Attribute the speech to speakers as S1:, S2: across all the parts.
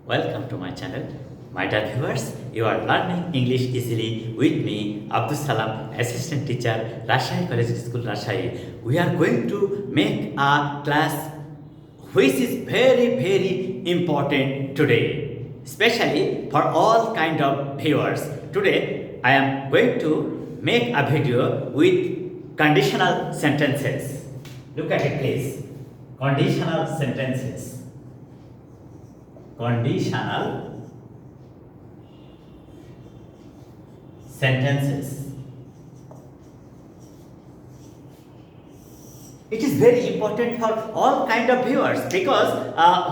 S1: Welcome to my channel. My dear viewers, you are learning English easily with me, Abdul Salam, assistant teacher, Rajshahi College School, Rajshahi. We are going to make a class which is very important today, especially for all kind of viewers. Today, I am going to make a video with conditional sentences. Look at it, please. Conditional sentences. Conditional sentences. It is very important for all kind of viewers because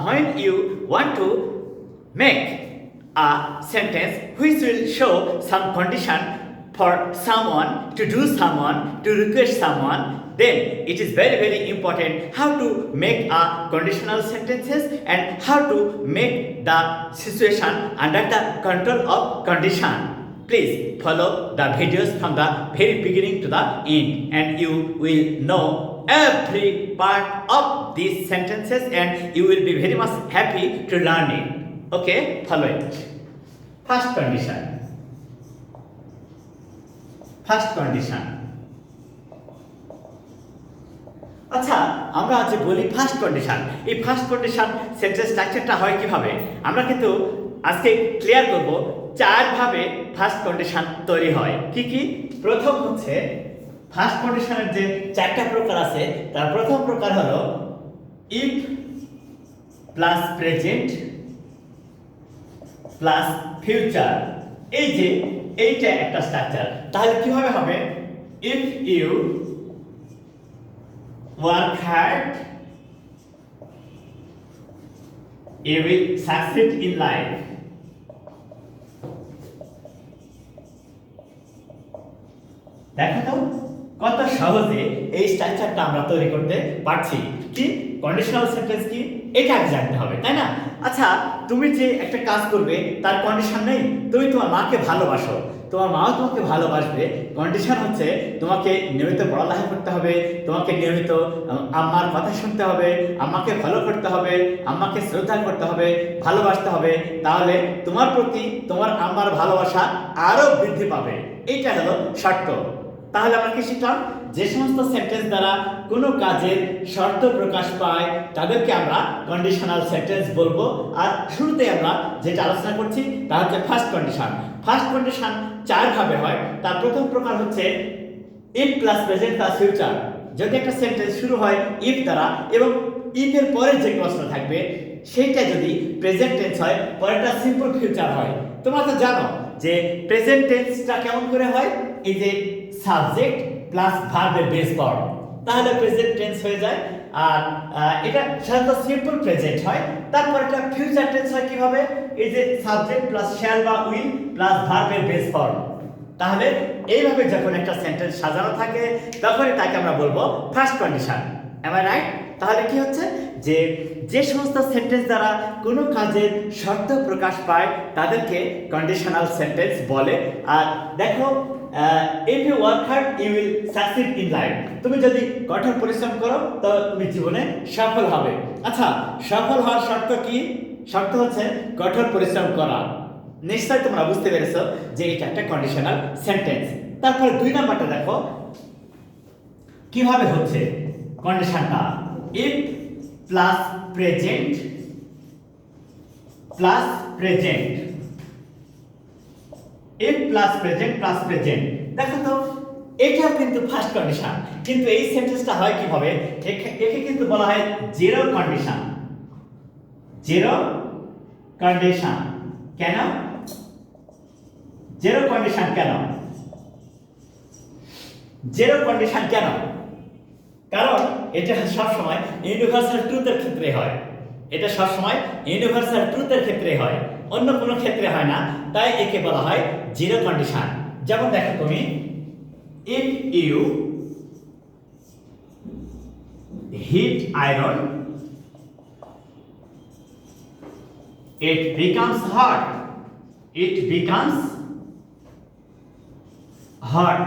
S1: when you want to make a sentence which will show some condition for someone to do someone, to request someone, then it is very important how to make a conditional sentences and how to make the situation under the control of condition. Please follow the videos from the very beginning to the end and you will know every part of these sentences and you will be very much happy to learn it. Okay, follow it. First condition. First condition. আচ্ছা, আমরা আজ বলি first condition. এই first condition sentence স্ট্রাকচারটা হয় কিভাবে? আমরা কিন্তু আজকে ক্লিয়ার করব চার ভাবে ফার্স্ট কন্ডিশন তৈরি হয়। কি? প্রথম হচ্ছে ফার্স্ট কন্ডিশনের যে চারটা প্রকার আছে তার প্রথম প্রকার হলো if plus present plus future. এই যে এইটা একটা স্ট্রাকচার। তাহলে কিভাবে হবে? If you work hard you will succeed in life. দেখো তো কত সহজে এই স্ট্রাকচারটা আমরা তৈরি করতে পারছি। কি কন্ডিশনাল সেন্টেন্স কি এটা আগে জানতে হবে, তাই না? আচ্ছা, তুমি যে একটা কাজ করবে তার কন্ডিশন নেই। তুমি তোমার মাকে ভালোবাসো, তোমার মাও তোমাকে ভালোবাসবে। কন্ডিশন হচ্ছে তোমাকে নিয়মিত পড়ালেখা করতে হবে, তোমাকে নিয়মিত আম্মার কথা শুনতে হবে, আম্মাকে ফলো করতে হবে, আম্মাকে শ্রদ্ধা করতে হবে, ভালোবাসতে হবে। তাহলে তোমার প্রতি তোমার আম্মার ভালোবাসা আরো বৃদ্ধি পাবে। এইটা হলো শর্ত। তাহলে আমরা কি শিখলাম? যে সমস্ত সেন্টেন্স দ্বারা কোনো কাজের শর্ত প্রকাশ পায় তাদেরকে আমরা কন্ডিশনাল সেন্টেন্স বলবো। আর শুরুতে আমরা যেটা আলোচনা করছি তা হচ্ছে ফার্স্ট কন্ডিশন। ফার্স্ট কন্ডিশন চার ভাবে হয়। তার প্রথম প্রকার হচ্ছে if plus present plus future. যদি একটা সেন্টেন্স শুরু হয় ইফ দ্বারা এবং ইফ এর পরে যে প্রশ্ন থাকবে সেইটা যদি প্রেজেন্ট টেন্স হয়, পরেরটা সিম্পল ফিউচার হয়। তোমরা তো জানো যে প্রেজেন্ট টেন্সটা কেমন করে হয়? এই যে সাবজেক্ট প্লাস ভার্বের বেস ফর্ম, তাহলে প্রেজেন্ট টেন্স হয়ে যায়। আর এটা সাধারণত সিম্পল প্রেজেন্ট হয়। তারপর এটা ফিউচার টেন্স হয় কিভাবে? এই যে সাবজেক্ট প্লাস শ্যাল বা উইল প্লাস ভার্বের বেস ফর্ম। তাহলে এইভাবে যখন একটা সেন্টেন্স সাজানো থাকে তখনই তাকে আমরা বলবো first condition. Am I right? তাহলে কি হচ্ছে যে সমস্ত সেন্টেন্স দ্বারা কোনো কাজের শর্ত প্রকাশ পায় তাদেরকে কন্ডিশনাল সেন্টেন্স বলে। আর দেখো, if you work hard you will succeed in life. তুমি যদি কঠোর পরিশ্রম করো তো তুমি জীবনে সফল হবে। আচ্ছা, সফল হওয়ার শর্ত কি? শর্ত হচ্ছে কঠোর পরিশ্রম করা। নিশ্চয়ই তোমরা বুঝতে পেরেছো যে এটা একটা কন্ডিশনাল সেন্টেন্স। তারপরে দুই নাম্বারটা দেখো কিভাবে হচ্ছে কন্ডিশনটা। If plus present plus present. If plus present plus present. দেখো তো এটাও কিন্তু ফার্স্ট কন্ডিশন, কিন্তু এই সেন্টেন্সটা হয় কিভাবে? একে কিন্তু বলা হয় জিরো কন্ডিশন। জিরো কন্ডিশন কেন? জিরো কন্ডিশন কেন? জিরো কন্ডিশন কেন? কারণ এটা সবসময় ইউনিভার্সাল ট্রুথের ক্ষেত্রে হয়। এটা সবসময় ইউনিভার্সাল ট্রুথের ক্ষেত্রে হয়, অন্য কোনো ক্ষেত্রে হয় না। তাই একে বলা হয় জিরো কন্ডিশন। যেমন দেখো তুমি, if you heat iron it becomes hot. It becomes hot.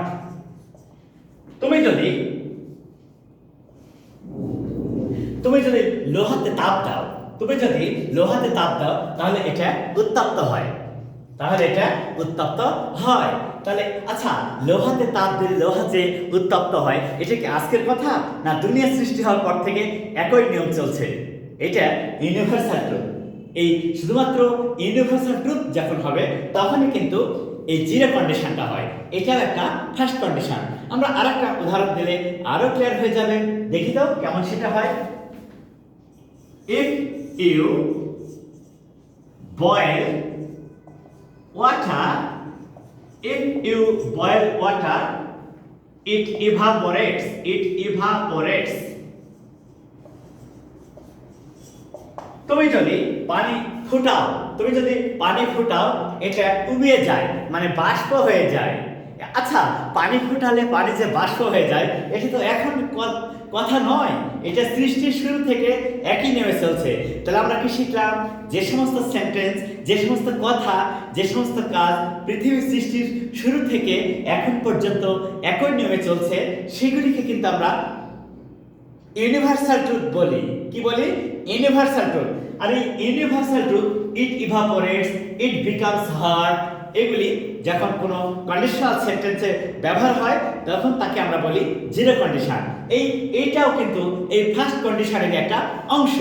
S1: তুমি যদি লোহাতে তাপ দাও তুমি যদি লোহাতে তাপ দাও তাহলে এটা উত্তপ্ত হয়, তাহলে আচ্ছা, লোহাতে তাপ দিলে লোহা যে উত্তপ্ত হয়, এটা কি আজকের কথা না দুনিয়া সৃষ্টি হওয়ার পর থেকে একই নিয়ম চলছে? এটা ইউনিভার্সাল ট্রুথ। এই শুধুমাত্র ইউনিভার্সাল ট্রুথ যখন হবে তখনই কিন্তু এই জিরো কন্ডিশনটা হয়। এটাও একটা ফার্স্ট কন্ডিশন। আমরা আরেকটা উদাহরণ দিলে আরো ক্লিয়ার হয়ে যাবে। দেখি তো কেমন সেটা হয়। If you boil water, if you boil water, it evaporates. তুমি যদি পানি ফুটাও এটা উবিয়ে যায়, মানে বাষ্প হয়ে যায়। আচ্ছা, পানি ফুটালে পানি যে বাষ্প হয়ে যায় এটা তো এখন কথা নয়, এটা সৃষ্টির শুরু থেকে একই নেমে চলছে। তাহলে আমরা কি শিখলাম? যে সমস্ত সেন্টেন্স, যে সমস্ত কথা, যে সমস্ত কাজ পৃথিবীর সৃষ্টির শুরু থেকে এখন পর্যন্ত একই নেমে চলছে, সেগুলিকে কিন্তু আমরা ইউনিভার্সাল ট্রুথ বলি। কি বলি? Universal truth. আর এই universal truth, it evaporates, it becomes hard, এগুলি যখন কোনো কন্ডিশনাল সেন্টেন্সে ব্যবহার হয় তখন তাকে আমরা বলি জিরো কন্ডিশন। এইটাও কিন্তু এই ফার্স্ট কন্ডিশনের একটা অংশ।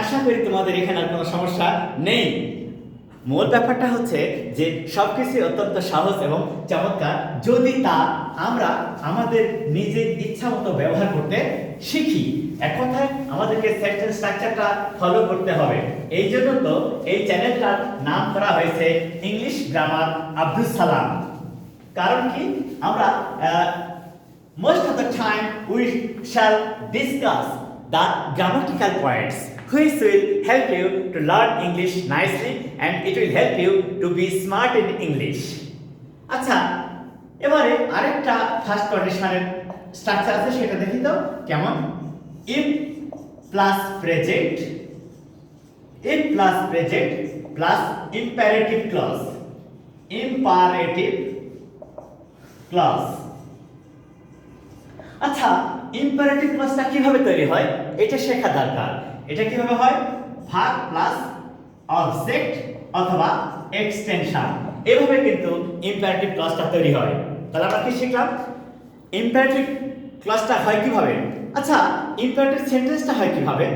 S1: আশা করি তোমাদের এখানে আর কোনো সমস্যা নেই। মূল ব্যাপারটা হচ্ছে যে সবকিছু অত্যন্ত সহজ এবং চমৎকার যদি তা আমরা আমাদের নিজের ইচ্ছা মতো ব্যবহার করতে শিখি। এক কথায় আমাদেরকে সেন্টেন্স স্ট্রাকচারটা ফলো করতে হবে। এই জন্য তো এই চ্যানেলটার নাম করা হয়েছে ইংলিশ গ্রামার আব্দুল সালাম। কারণ কি? আমরা most of the time we shall discuss the grammatical points which will help you to learn English nicely and it will help you to be smart in English. আচ্ছা, এবারে আরেকটা ফার্স্ট কন্ডিশনের structure আছে, সেটা দেখি তো কেমন। if plus present plus imperative clause আচ্ছা, ইম্পারেটিভ ক্লজটা কিভাবে তৈরি হয় এটা শেখা দরকার। এটা কিভাবে হয়? ভার্ব প্লাস অবজেক্ট অথবা এক্সটেনশন, এভাবে কিন্তু ইম্পারেটিভ ক্লজটা তৈরি হয়। তাহলে আমরা কি শিখলাম? ইম্পারেটিভ ক্লজটা হয় কিভাবে? আচ্ছা, ইম্পারেটিভ সেন্টেন্সটা হয় কিভাবে?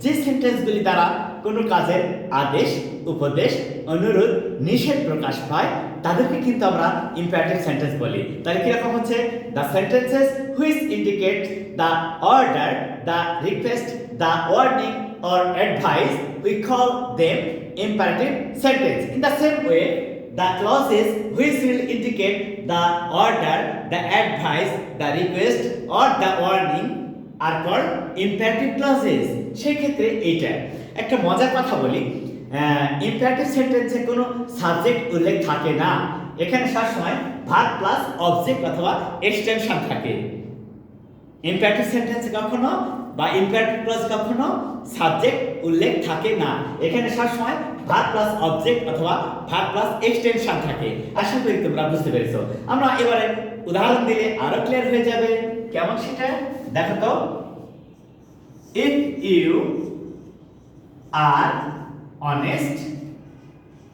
S1: যে সেন্টেন্সগুলি দ্বারা কোনো কাজের আদেশ, উপদেশ, অনুরোধ, নিষেধ প্রকাশ পায় তাদেরকে কিন্তু আমরা ইম্পারেটিভ সেন্টেন্স বলি। তাহলে কিরকম হচ্ছে? The sentences which indicate the order, the request, the warning or advice, we call them imperative sentence. In the same way, the clauses which will indicate the order, the advice, the request or the warning are called imperative clauses. সেই ক্ষেত্রে এইটা একটা মজার কথা বলি, imperative সেন্টেন্সে কোনো subject উল্লেখ থাকে না। এখানে সবসময় ভার্ব প্লাস অবজেক্ট অথবা এক্সটেনশন থাকে। ইম্পারেটিভ সেন্টেন্সে কখনো বা ইম্পারেটিভ ক্লজ কখনো সাবজেক্ট উল্লেখ থাকে না। এখানে সবসময় ভার্ব প্লাস অবজেক্ট অথবা ভার্ব প্লাস এক্সটেনশন থাকে। আশা করি তোমরা বুঝতে পেরেছো। আমরা এবারে উদাহরণ দিলে আরো ক্লিয়ার হয়ে যাবে। কেমন সেটা দেখো তো। ইফ ইউ আর অনেস্ট,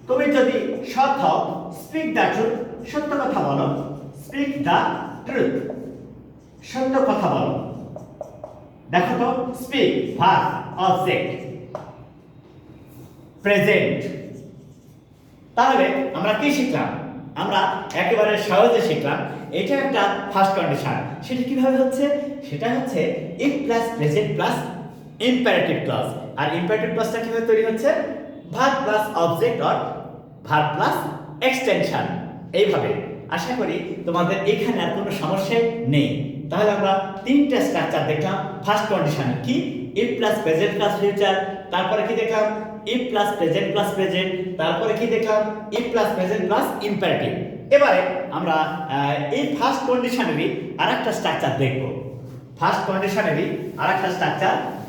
S1: তুমি যদি সৎ হও, স্পিক দ্য ট্রুথ, সত্য কথা বলো। স্পিক দ্য ট্রুথ, সত্য কথা বলো। দেখো তো, স্পিক ভার্ব অবজেক্ট প্রেজেন্ট। তাহলে আমরা কি শিখলাম? আমরা একেবারে সহজে শিখলাম। এটা একটা ফার্স্ট কন্ডিশন। সেটা কিভাবে হচ্ছে? সেটা হচ্ছে if plus present plus imperative clause. আর ইম্পারেটিভ ক্লজটা কিভাবে তৈরি হচ্ছে? Verb plus object or verb plus extension. এইভাবে আশা করি তোমাদের এখানে আর কোনো সমস্যা নেই। তাহলে আমরা তিনটা স্ট্রাকচার দেখলাম। ফার্স্ট কন্ডিশন কি? If plus present plus future. তারপরে কি দেখলাম? If plus present plus present. তারপরে কি দেখলাম? If plus present plus imperative. এবারে আমরা এই ফার্স্ট কন্ডিশনেরই আরেকটা স্ট্রাকচার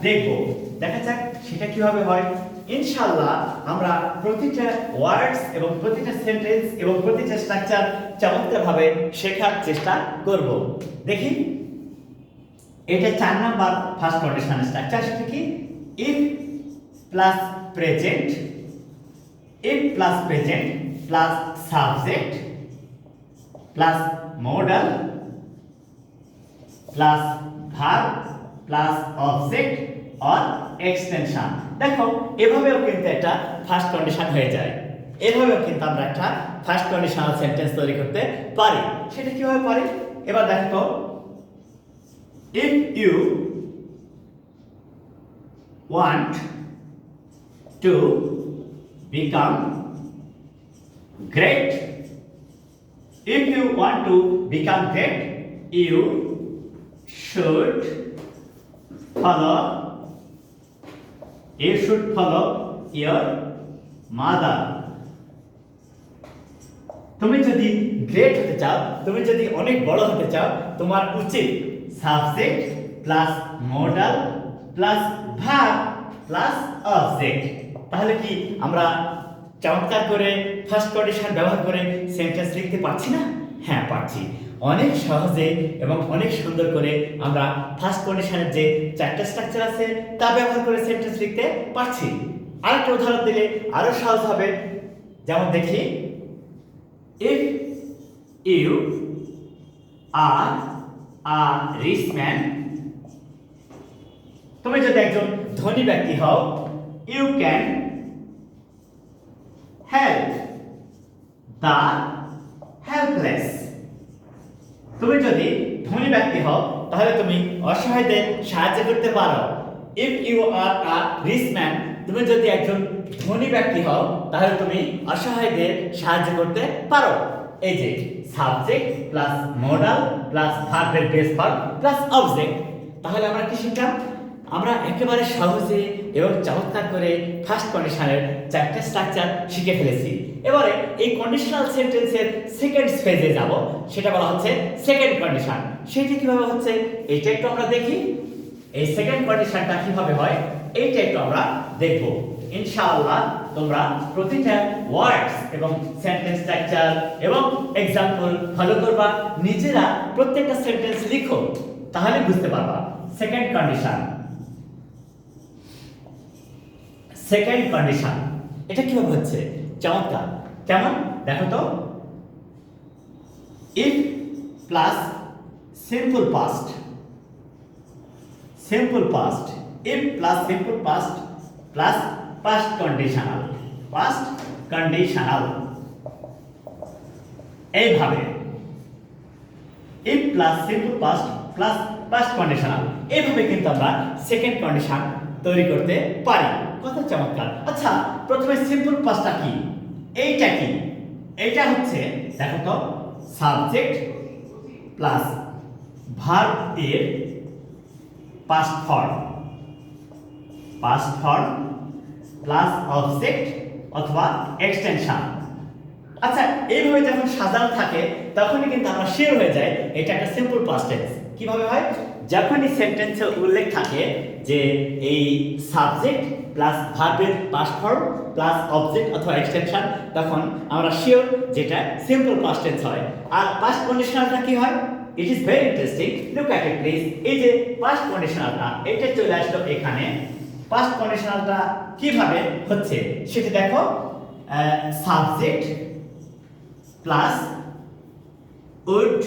S1: দেখব। দেখা যাক সেটা কিভাবে হয়। ইনশাআল্লাহ আমরা প্রতিটা ওয়ার্ডস এবং প্রতিটা সেন্টেন্স এবং প্রতিটা স্ট্রাকচার চমৎকারভাবে শেখার চেষ্টা করব। দেখি এটা 4 নাম্বার ফার্স্ট কন্ডিশনাল স্ট্রাকচার। সেটা কি? If plus present, if plus present plus subject plus modal plus verb plus object or extension. দেখো এভাবেও কিন্তু একটা ফার্স্ট কন্ডিশন হয়ে যায়, এভাবেও কিন্তু আমরা একটা ফার্স্ট কন্ডিশনাল সেন্টেন্স তৈরি করতে পারি। সেটা কিভাবে পারি এবার দেখো। If you want to become great, if you want to become great, you should follow your mother. তুমি যদি গ্রেট হতে চাও, তুমি যদি অনেক বড় হতে চাও, তোমার উচিত subject plus modal plus verb plus object. তাহলে কি আমরা চমৎকার করে ফার্স্ট কন্ডিশন ব্যবহার করে সেন্টেন্স লিখতে পারছি না? হ্যাঁ পারছি। অনেক সহজে এবং অনেক সুন্দর করে আমরা ফার্স্ট কন্ডিশনের যে 4টা স্ট্রাকচার আছে তা ব্যবহার করে সেন্টেন্স লিখতে পারছি। আরেকটা উদাহরণ দিলে আরো সহজ হবে। যেমন দেখি, if you are a rich man, তুমি যদি একজন ধনী ব্যক্তি হও, you can help the helpless। তুমি যদি ধনী ব্যক্তি হও তাহলে তুমি অসহায়দের সাহায্য করতে পারো। If you are a rich man, তুমি যদি একজন ধনী ব্যক্তি হও তাহলে তুমি অসহায়দের সাহায্য করতে পারো। এই যে সাবজেক্ট প্লাস মডাল প্লাস ভার্বের বেস ফর্ম প্লাস অবজেক্ট। তাহলে আমরা কি শিখলাম? আমরা একেবারে সহজে এবং চমৎকার করে ফার্স্ট কন্ডিশনের 4টা স্ট্রাকচার শিখে ফেলেছি। এবারে এই কন্ডিশনাল সেন্টেন্সের সেকেন্ড ফেজে যাব, সেটা বলা হচ্ছে সেকেন্ড কন্ডিশন। সেটা কিভাবে হচ্ছে এইটা একটু আমরা দেখি। এই সেকেন্ড কন্ডিশনটা কিভাবে হয় এইটা একটু আমরা দেখব। ইনশাআল্লাহ তোমরা প্রতিটা ওয়ার্ডস এবং সেন্টেন্স স্ট্রাকচার এবং এক্সাম্পল ফলো করবা, নিজেরা প্রত্যেকটা সেন্টেন্স লিখো, তাহলে বুঝতে পারবা। সেকেন্ড কন্ডিশন, সেকেন্ড কন্ডিশন এটা কিভাবে হচ্ছে? চমৎকার। কেমন দেখো তো। If plus simple past, simple past, if plus simple past plus past conditional, past conditional. এইভাবে if plus simple past plus past conditional, এইভাবে কিন্তু আমরা সেকেন্ড কন্ডিশন তৈরি করতে পারি। কত চমৎকার। আচ্ছা প্রথমে সিম্পল পাস্টটা কি? এইটা কি? এইটা হচ্ছে দেখো তো, সাবজেক্ট প্লাস ভার্ব এর past form, past form plus object অথবা এক্সটেনশন। আচ্ছা এইভাবে যখন সাজানো থাকে তখনই কিন্তু আমরা শিওর হয়ে যাই এটা একটা সিম্পল পাস্ট টেন্স। কিভাবে হয়? যখনই সেন্টেন্সে উল্লেখ থাকে যে এই সাবজেক্ট প্লাস ভার্বের পাস্ট ফর্ম প্লাস অবজেক্ট অথবা এক্সটেনশন, তখন আমরা শিওর যেটা সিম্পল পাস্ট টেন্স হয়। আর পাস্ট কন্ডিশনালটা কি হয়? It is very interesting, look at it please. এই যে পাস্ট কন্ডিশনালটা এটা চলে আসলো এখানে। পাস্ট কন্ডিশনালটা কিভাবে হচ্ছে সেটা দেখো। Subject plus would,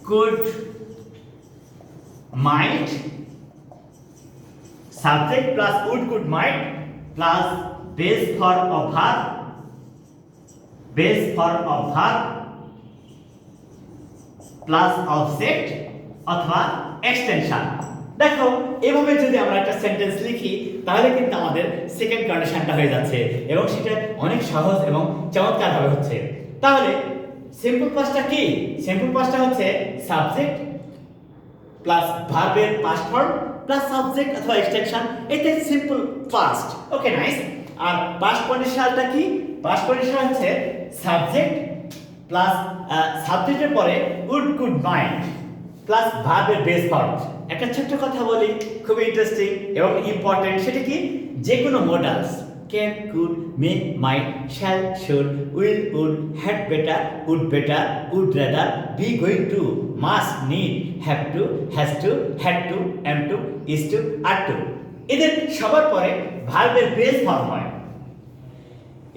S1: could, might, subject plus would, could, might plus base form of verb, base form of verb plus object অথবা এক্সটেনশন। দেখো এভাবে যদি আমরা একটা সেন্টেন্স লিখি তাহলে কিন্তু আমাদের সেকেন্ড কন্ডিশনটা হয়ে যাচ্ছে এবং সেটা অনেক সহজ এবং চমৎকার ভাবে হচ্ছে। তাহলে সিম্পল পাস্টটা কি? সিম্পল পাস্টটা হচ্ছে সাবজেক্ট প্লাস ভার্বের পাস্ট ফর্ম প্লাস সাবজেক্ট অথবা এক্সটেনশন, এটা সিম্পল পাস্ট। Okay nice. আর পাস্ট কন্ডিশনালটা কি? পাস্ট কন্ডিশনাল হচ্ছে সাবজেক্ট প্লাস সাবজেক্টের পরে উড, কুড, মাইট প্লাস ভার্বের বেস ফর্ম। একটা ছোট্ট কথা বলি, খুব ইন্টারেস্টিং এবং ইম্পর্টেন্ট। সেটা কি? যে কোনো modals can, could, may, might, shall, should, will, would, had better, would rather, be going to must, need, have to, has to, had to, am to, is to, are to. এদের সবার পরে ভার্বের base form হয়।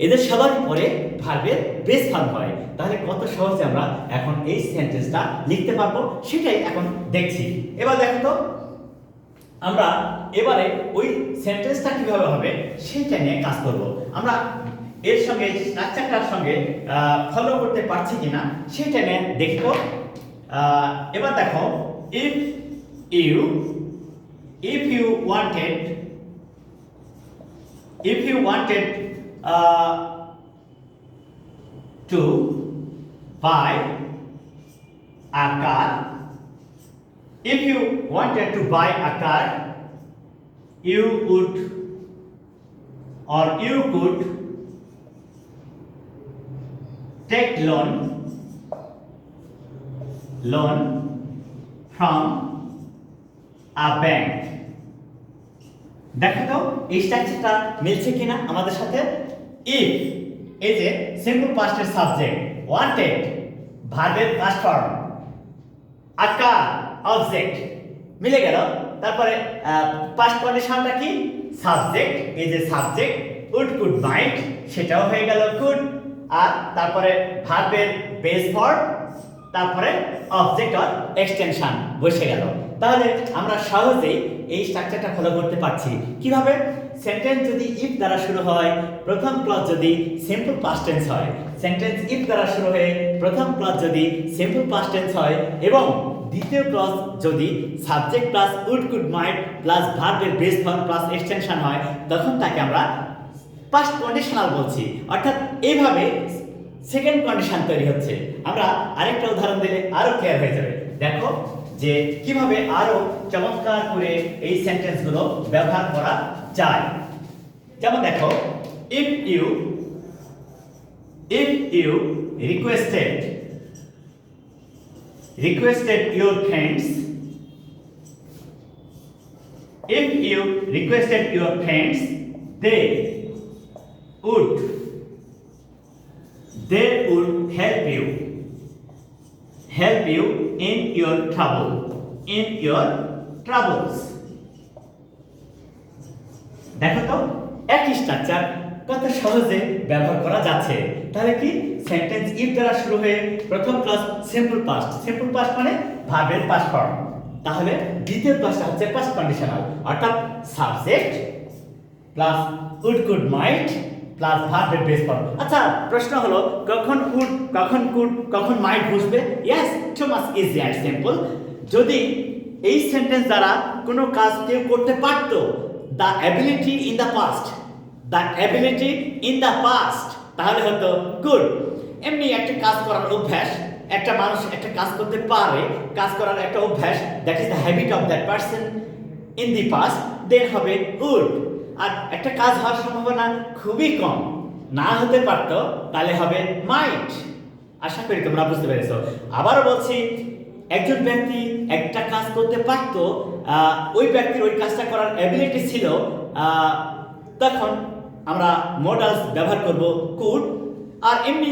S1: এদের সবার পরে ভার্বের base form হয়। তাহলে কত সহজে আমরা এখন এই সেন্টেন্সটা লিখতে পারবো সেটাই এখন দেখছি। এবার দেখো তো আমরা এবারে ওই সেন্টেন্সটা কিভাবে হবে সেটা নিয়ে কাজ করব। আমরা এর সঙ্গে স্ট্রাকচারটার সঙ্গে ফলো করতে পারছি কিনা সেটা নিয়ে দেখবো। এবার দেখো, if you wanted to buy a car, if you wanted to buy a car, you would or you could take loan from a bank. দেখো তো এই স্ট্রাকচারটা মিলছে কিনা আমাদের সাথে। ইফ এই যে সিম্পল পাস্টের সাবজেক্ট, ওয়ান্টেড ভার্বের পাস্ট ফর্ম, আ কার অবজেক্ট, মিলে গেল। তারপরে পাস্ট কন্ডিশনটা কি, সাবজেক্ট, এই যে সাবজেক্ট উড কুড মাইট সেটাও হয়ে গেল কুড, আর তারপরে ভার্বের বেস ফর্ম, তারপরে অবজেক্ট অর এক্সটেনশন বসে গেল। তাহলে আমরা সহজেই এই স্ট্রাকচারটা ফলো করতে পারছি। কিভাবে? সেন্টেন্স যদি ইফ দ্বারা শুরু হয়, প্রথম ক্লজ যদি সিম্পল পাস্ট টেন্স হয়, সেন্টেন্স ইফ দ্বারা শুরু হয়ে প্রথম ক্লজ যদি সিম্পল পাস্ট টেন্স হয় এবং দ্বিতীয় ক্লজ যদি subject plus would could might plus ভার্বের বেস ফর্ম প্লাস এক্সটেনশন হয়, তখন তাকে আমরা পাস্ট কন্ডিশনাল বলছি। অর্থাৎ এইভাবে সেকেন্ড কন্ডিশন তৈরি হচ্ছে। আমরা আরেকটা উদাহরণ দিলে আরো ক্লিয়ার হয়ে যাবে। দেখো যে কিভাবে আরো চমৎকার করে এই সেন্টেন্সগুলো ব্যবহার করা যায়। যেমন দেখো, if you requested your friends, if you requested your friends, they would help you in your troubles. দেখো তো একই স্ট্রাকচার কত সহজে ব্যবহার করা যাচ্ছে। তাহলে কি, সেন্টেন্স ইফ দ্বারা শুরু হয়ে প্রথম ক্লজ সিম্পল পাস্ট মানে ভার্বের পাস্ট ফর্ম, তাহলে দ্বিতীয় ক্লজটা হচ্ছে পাস্ট কন্ডিশনাল, অর্থাৎ subject plus would could might plus ভার্বের বেস ফর্ম। আচ্ছা, প্রশ্ন হলো কখন উড, কখন কুড, কখন মাইট বসবে? Yes, too much easy and simple. যদি এই সেন্টেন্স দ্বারা কোনো কাজ কেউ করতে পারত, the ability in the past, তাহলে হতো কুড। এমনি একটা কাজ করার অভ্যাস, একটা মানুষ একটা কাজ করতে পারে, কাজ করার একটা অভ্যাস, that is the habit of that person in the past, then হবে উড। আর একটা কাজ হওয়ার সম্ভাবনা খুবই কম, না হতে পারতো, তাহলে হবে মাইট। আশা করি তোমরা বুঝতে পেরেছো। আবারও বলছি, একজন ব্যক্তি একটা কাজ করতে পারত, ওই ব্যক্তির ওই কাজটা করার অ্যাবিলিটি ছিল, তখন আমরা মডালস ব্যবহার করব কুড। আর এমনি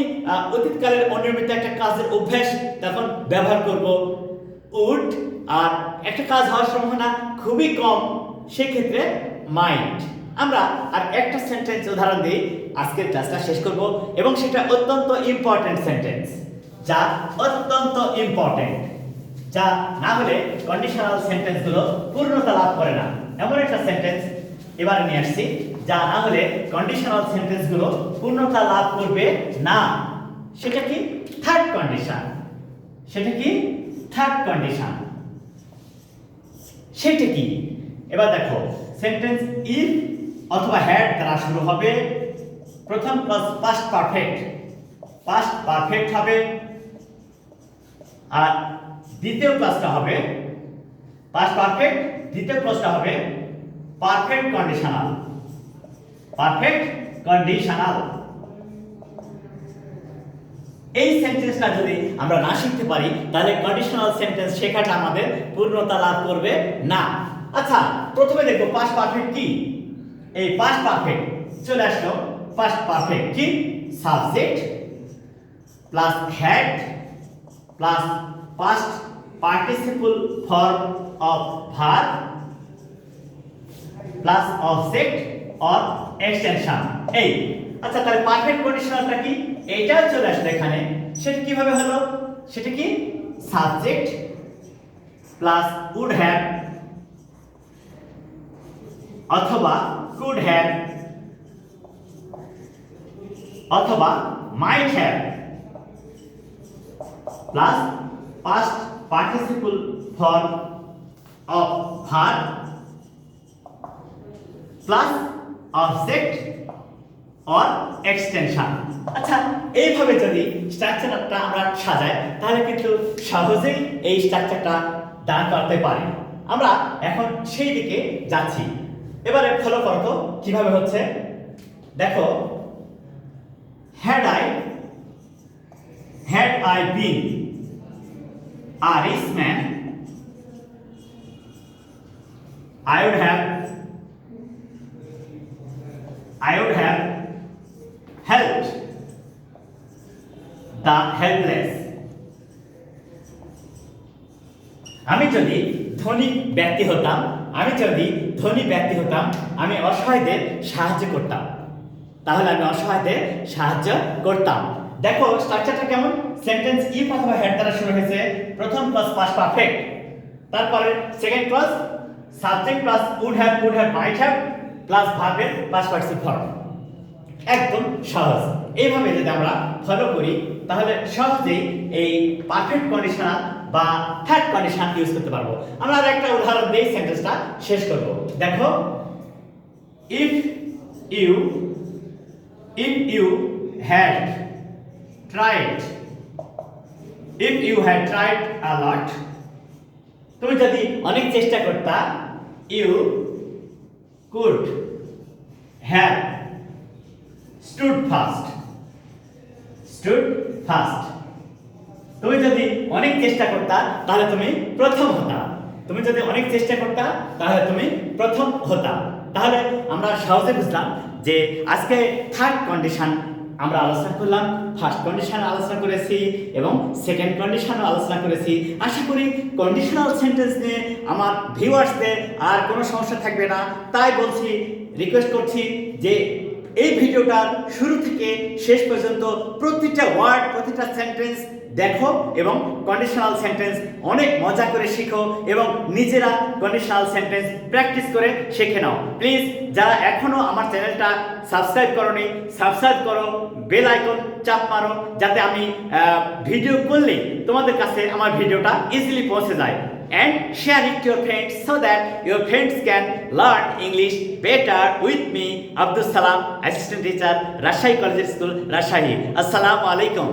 S1: অতীতকালের অনিয়মিত একটা কাজের অভ্যাস, তখন ব্যবহার করব উড। আর একটা কাজ হওয়ার সম্ভাবনা খুবই কম, সেক্ষেত্রে মাইট। আমরা আর একটা সেন্টেন্স উদাহরণ দিই, আজকের ক্লাসটা শেষ করব, এবং সেটা অত্যন্ত ইম্পর্টেন্ট সেন্টেন্স, যা অত্যন্ত ইম্পর্টেন্ট, যা না হলে কন্ডিশনাল সেন্টেন্সগুলো পূর্ণতা লাভ করে না। এমন একটা সেন্টেন্স এবারে নিয়ে আসছি, যা না হলে কন্ডিশনাল সেন্টেন্সগুলো পূর্ণতা লাভ করবে না। সেটা কি? Third condition. সেটা কি? Third condition. সেটা কি? এবার দেখো, সেন্টেন্স ইফ অথবা হ্যাড দ্বারা শুরু হবে, প্রথম ক্লজ পাস্ট পারফেক্ট হবে, আর দ্বিতীয় ক্লজটা হবে পাস্ট পারফেক্ট, দ্বিতীয় ক্লজটা হবে পারফেক্ট কন্ডিশনাল। এই সেন্টেন্সটা যদি আমরা না শিখতে পারি, তাহলে কন্ডিশনাল সেন্টেন্স শেখাটা আমাদের পূর্ণতা লাভ করবে না। আচ্ছা, প্রথমে দেখো পাস্ট পারফেক্ট কি। এই পাস্ট পারফেক্ট চলে আসলো। পাস্ট পারফেক্ট কি? Subject plus had plus past participle form of verb plus object or extension. এই আচ্ছা, তাহলে পারফেক্ট কন্ডিশনালটা কি? এইটাও চলে আসলে এখানে। সেটা কিভাবে হলো? সেটা কি সাবজেক্ট প্লাস উড হ্যাভ অথবা কুড হ্যাভ অথবা মাইট have plus past participle form of verb plus object or extension. আচ্ছা, এইভাবে যদি স্ট্রাকচারটা আমরা সাজাই তাহলে কিন্তু সহজেই এই স্ট্রাকচারটা দাঁড় করতে পারি। আমরা এখন সেই দিকে যাচ্ছি। এবারে ফলো করো তো কিভাবে হচ্ছে। দেখো, had I been a rich man, I would have helped the helpless. আমি যদি ধনী ব্যক্তি হতাম আমি অসহায়দের সাহায্য করতাম। তাহলে আমি অসহায়দের সাহায্য করতাম। দেখো স্ট্রাকচারটা কেমন। সেন্টেন্স ইফ অথবা হ্যাড দ্বারা শুরু হয়েছে। প্রথম ক্লজ পাস্ট পারফেক্ট, তারপরে second clause subject plus would have, could have, might have plus ভার্বের পাস্ট পার্টিসিপল ফর্ম। একদম সহজ। এইভাবে যদি আমরা ফলো করি তাহলে সহজেই এই পারফেক্ট কন্ডিশনাল বা থার্ড কন্ডিশনাল ইউজ করতে পারবো। আমরা আর একটা উদাহরণ দিয়ে সেন্টেন্সটা শেষ করব। দেখো, if you had tried a lot, তুমি যদি অনেক চেষ্টা করতা, you could have stood fast. তুমি যদি অনেক চেষ্টা করতা তাহলে তুমি প্রথম হতা। তাহলে আমরা সহজে বুঝলাম যে আজকে থার্ড কন্ডিশন আমরা আলোচনা করলাম, ফার্স্ট কন্ডিশন আলোচনা করেছি এবং সেকেন্ড কন্ডিশনও আলোচনা করেছি। আশা করি কন্ডিশনাল সেন্টেন্স নিয়ে আমার ভিউয়ার্সদের আর কোনো সমস্যা থাকবে না। তাই বলছি, রিকোয়েস্ট করছি যে এই ভিডিওটার শুরু থেকে শেষ পর্যন্ত প্রতিটা ওয়ার্ড, প্রতিটা সেন্টেন্স দেখো এবং কন্ডিশনাল সেন্টেন্স অনেক মজা করে শিখো এবং নিজেরা কন্ডিশনাল সেন্টেন্স প্র্যাকটিস করে শিখে নাও। প্লিজ যারা এখনো আমার চ্যানেলটা সাবস্ক্রাইব করোনি, সাবস্ক্রাইব করো, বেল আইকন চাপ মারো, যাতে আমি ভিডিও করলে তোমাদের কাছে আমার ভিডিওটা ইজিলি পৌঁছে যায়। And share it to your friends so that your friends can learn English better with me, Abdul Salam, Assistant Teacher, Rajshahi College School, Rajshahi. Assalamu alaikum.